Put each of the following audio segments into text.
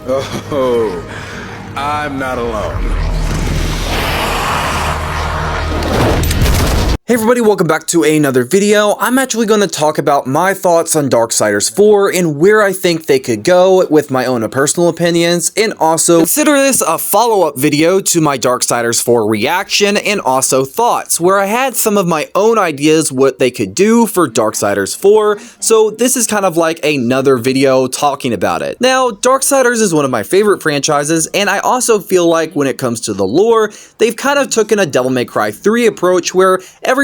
Oh, I'm not alone. Hey everybody, welcome back to another video. I'm actually going to talk about my thoughts on Darksiders 4 and where I think they could go with my own personal opinions, and also consider this a follow-up video to my Darksiders 4 reaction and also thoughts, where I had some of my own ideas what they could do for Darksiders 4, so this is kind of like another video talking about it. Now, Darksiders is one of my favorite franchises, and I also feel like when it comes to the lore, they've kind of taken a Devil May Cry 3 approach where everything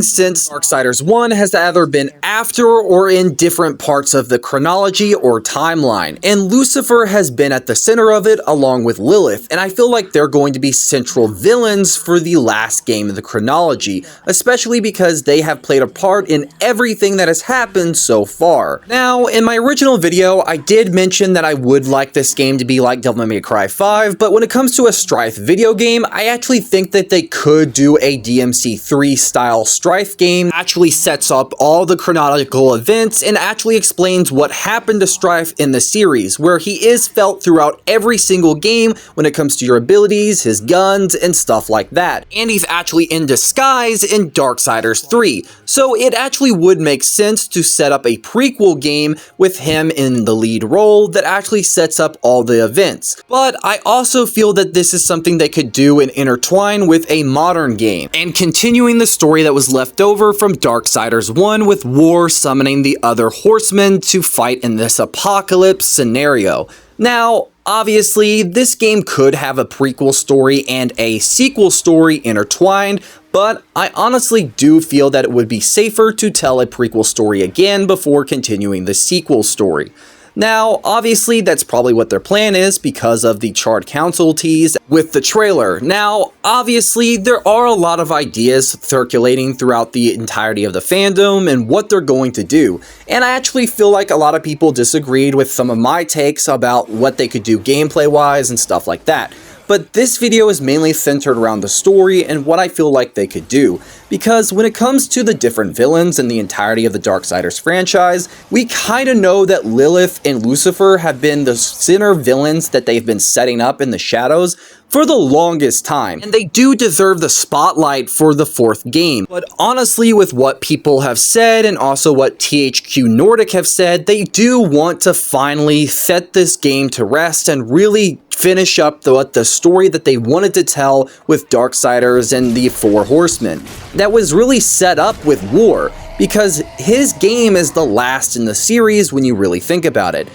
since Darksiders 1 has either been after or in different parts of the chronology or timeline, and Lucifer has been at the center of it along with Lilith, and I feel like they're going to be central villains for the last game of the chronology, especially because they have played a part in everything that has happened so far. Now, in my original video, I did mention that I would like this game to be like Devil May Cry 5, but when it comes to a Strife video game, I actually think that they could do a DMC3 style Strife game, actually sets up all the chronological events and actually explains what happened to Strife in the series, where he is felt throughout every single game when it comes to your abilities, his guns, and stuff like that. And he's actually in disguise in Darksiders 3, so it actually would make sense to set up a prequel game with him in the lead role that actually sets up all the events. But I also feel that this is something they could do and intertwine with a modern game, and continuing the story that was left over from Darksiders 1 with War summoning the other horsemen to fight in this apocalypse scenario. Now, obviously, this game could have a prequel story and a sequel story intertwined, but I honestly do feel that it would be safer to tell a prequel story again before continuing the sequel story. Now, obviously, that's probably what their plan is because of the Charred Council tease with the trailer. Now, obviously, there are a lot of ideas circulating throughout the entirety of the fandom and what they're going to do. And I actually feel like a lot of people disagreed with some of my takes about what they could do gameplay-wise and stuff like that. But this video is mainly centered around the story and what I feel like they could do, because when it comes to the different villains in the entirety of the Darksiders franchise, we kinda know that Lilith and Lucifer have been the center villains that they've been setting up in the shadows for the longest time, and they do deserve the spotlight for the fourth game. But honestly, with what people have said and also what THQ Nordic have said, they do want to finally set this game to rest and really finish up the story that they wanted to tell with Darksiders and the Four Horsemen. That was really set up with War, because his game is the last in the series when you really think about it.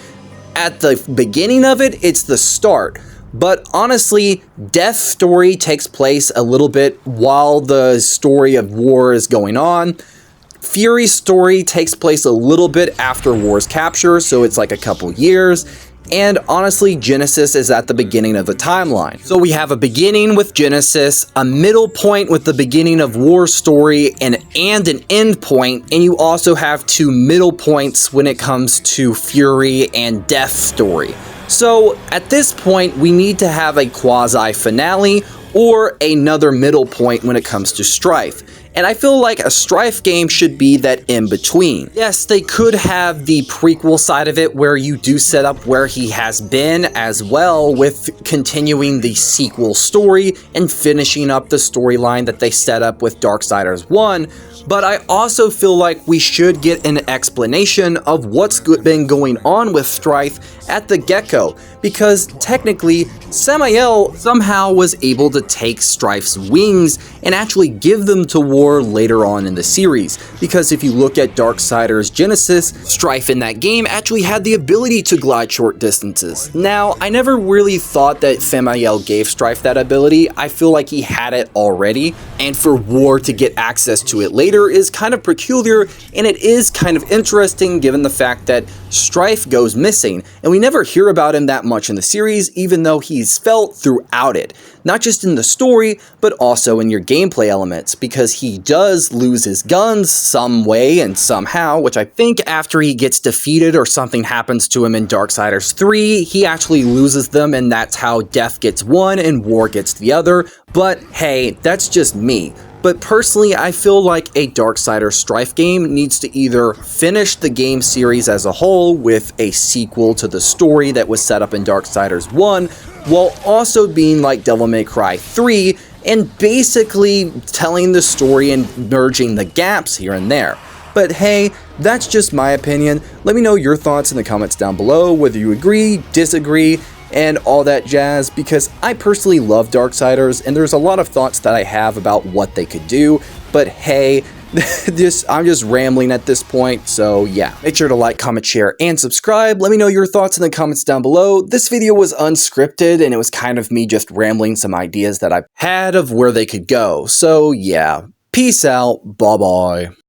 At the beginning of it, it's the start. But honestly, Death's story takes place a little bit while the story of War is going on. Fury's story takes place a little bit after War's capture, so it's like a couple years. And honestly, Genesis is at the beginning of the timeline. So we have a beginning with Genesis, a middle point with the beginning of War's story, and an end point, and you also have two middle points when it comes to Fury and Death's story. So at this point, we need to have a quasi-finale or another middle point when it comes to Strife. And I feel like a Strife game should be that in between. Yes, they could have the prequel side of it where you do set up where he has been as well, with continuing the sequel story and finishing up the storyline that they set up with Darksiders 1. But I also feel like we should get an explanation of what's been going on with Strife at the get-go, because technically, Samael somehow was able to take Strife's wings and actually give them to War later on in the series, because if you look at Darksiders Genesis, Strife in that game actually had the ability to glide short distances. Now, I never really thought that Samael gave Strife that ability. I feel like he had it already, and for War to get access to it later is kind of peculiar, and it is kind of interesting given the fact that Strife goes missing, and we never hear about him that much in the series, even though he's felt throughout it. Not just in the story, but also in your gameplay elements, because he does lose his guns some way and somehow, which I think after he gets defeated or something happens to him in Darksiders 3, he actually loses them, and that's how Death gets one and War gets the other. But hey, that's just me. but personally I feel like a Darksiders Strife game needs to either finish the game series as a whole with a sequel to the story that was set up in Darksiders 1, while also being like Devil May Cry 3 and basically telling the story and merging the gaps here and there. But hey, that's just my opinion. Let me know your thoughts in the comments down below, whether you agree, disagree, and all that jazz, because I personally love Darksiders, and there's a lot of thoughts that I have about what they could do, but hey, I'm just rambling at this point, so yeah. Make sure to like, comment, share, and subscribe. Let me know your thoughts in the comments down below. This video was unscripted, and it was kind of me just rambling some ideas that I've had of where they could go, so yeah. Peace out, bye-bye.